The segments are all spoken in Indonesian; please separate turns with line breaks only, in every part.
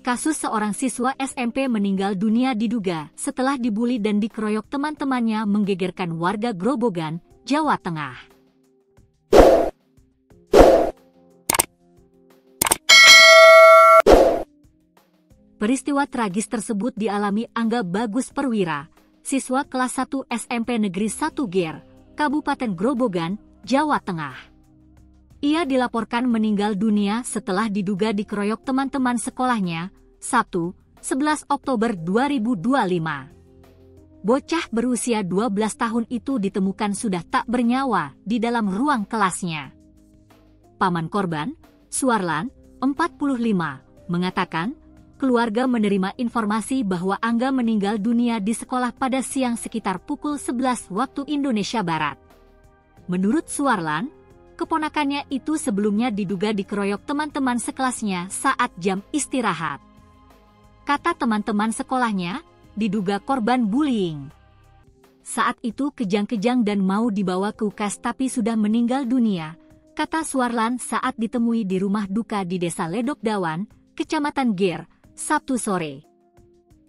Kasus seorang siswa SMP meninggal dunia diduga setelah dibuli dan dikeroyok teman-temannya menggegerkan warga Grobogan, Jawa Tengah. Peristiwa tragis tersebut dialami Angga Bagus Perwira, siswa kelas 1 SMP Negeri 1 Ger, Kabupaten Grobogan, Jawa Tengah. Ia dilaporkan meninggal dunia setelah diduga dikeroyok teman-teman sekolahnya, Sabtu, 11 Oktober 2025. Bocah berusia 12 tahun itu ditemukan sudah tak bernyawa di dalam ruang kelasnya. Paman korban, Suarlan, 45, mengatakan, keluarga menerima informasi bahwa Angga meninggal dunia di sekolah pada siang sekitar pukul 11 waktu Indonesia Barat. Menurut Suarlan, keponakannya itu sebelumnya diduga dikeroyok teman-teman sekelasnya saat jam istirahat. Kata teman-teman sekolahnya, diduga korban bullying. Saat itu kejang-kejang dan mau dibawa ke UKAS tapi sudah meninggal dunia, kata Suarlan saat ditemui di rumah duka di Desa Ledok Dawan, Kecamatan Ger, Sabtu sore.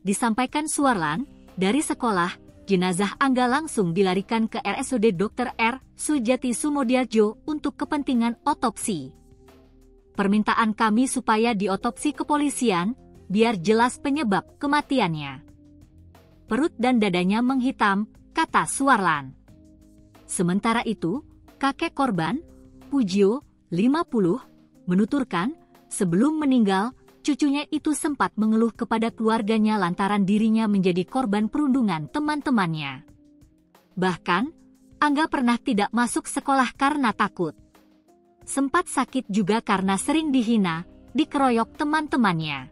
Disampaikan Suarlan, dari sekolah, jenazah Angga langsung dilarikan ke RSUD Dr. R. Sujati Sumodiarjo untuk kepentingan otopsi. Permintaan kami supaya diotopsi kepolisian, biar jelas penyebab kematiannya. Perut dan dadanya menghitam, kata Suarlan. Sementara itu, kakek korban, Pujio, 50, menuturkan, sebelum meninggal, cucunya itu sempat mengeluh kepada keluarganya lantaran dirinya menjadi korban perundungan teman-temannya. Bahkan, Angga pernah tidak masuk sekolah karena takut. Sempat sakit juga karena sering dihina, dikeroyok teman-temannya.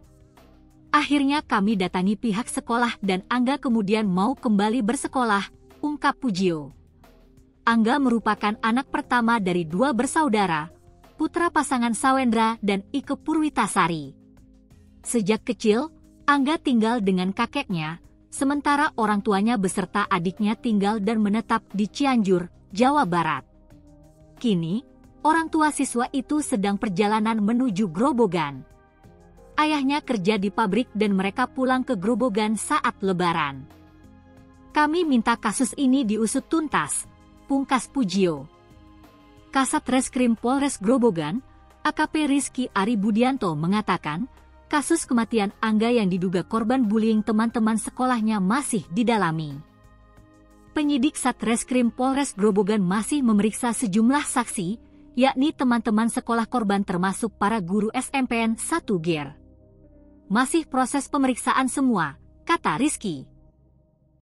Akhirnya kami datangi pihak sekolah dan Angga kemudian mau kembali bersekolah, ungkap Pujio. Angga merupakan anak pertama dari 2 bersaudara, putra pasangan Sawendra dan Ike Purwitasari. Sejak kecil, Angga tinggal dengan kakeknya, sementara orang tuanya beserta adiknya tinggal dan menetap di Cianjur, Jawa Barat. Kini, orang tua siswa itu sedang perjalanan menuju Grobogan. Ayahnya kerja di pabrik dan mereka pulang ke Grobogan saat Lebaran. Kami minta kasus ini diusut tuntas, pungkas Pujio. Kasat Reskrim Polres Grobogan, AKP Rizky Ari Budianto mengatakan, kasus kematian Angga yang diduga korban bullying teman-teman sekolahnya masih didalami. Penyidik Satreskrim Polres Grobogan masih memeriksa sejumlah saksi, yakni teman-teman sekolah korban termasuk para guru SMPN 1 Ger. Masih proses pemeriksaan semua, kata Rizky.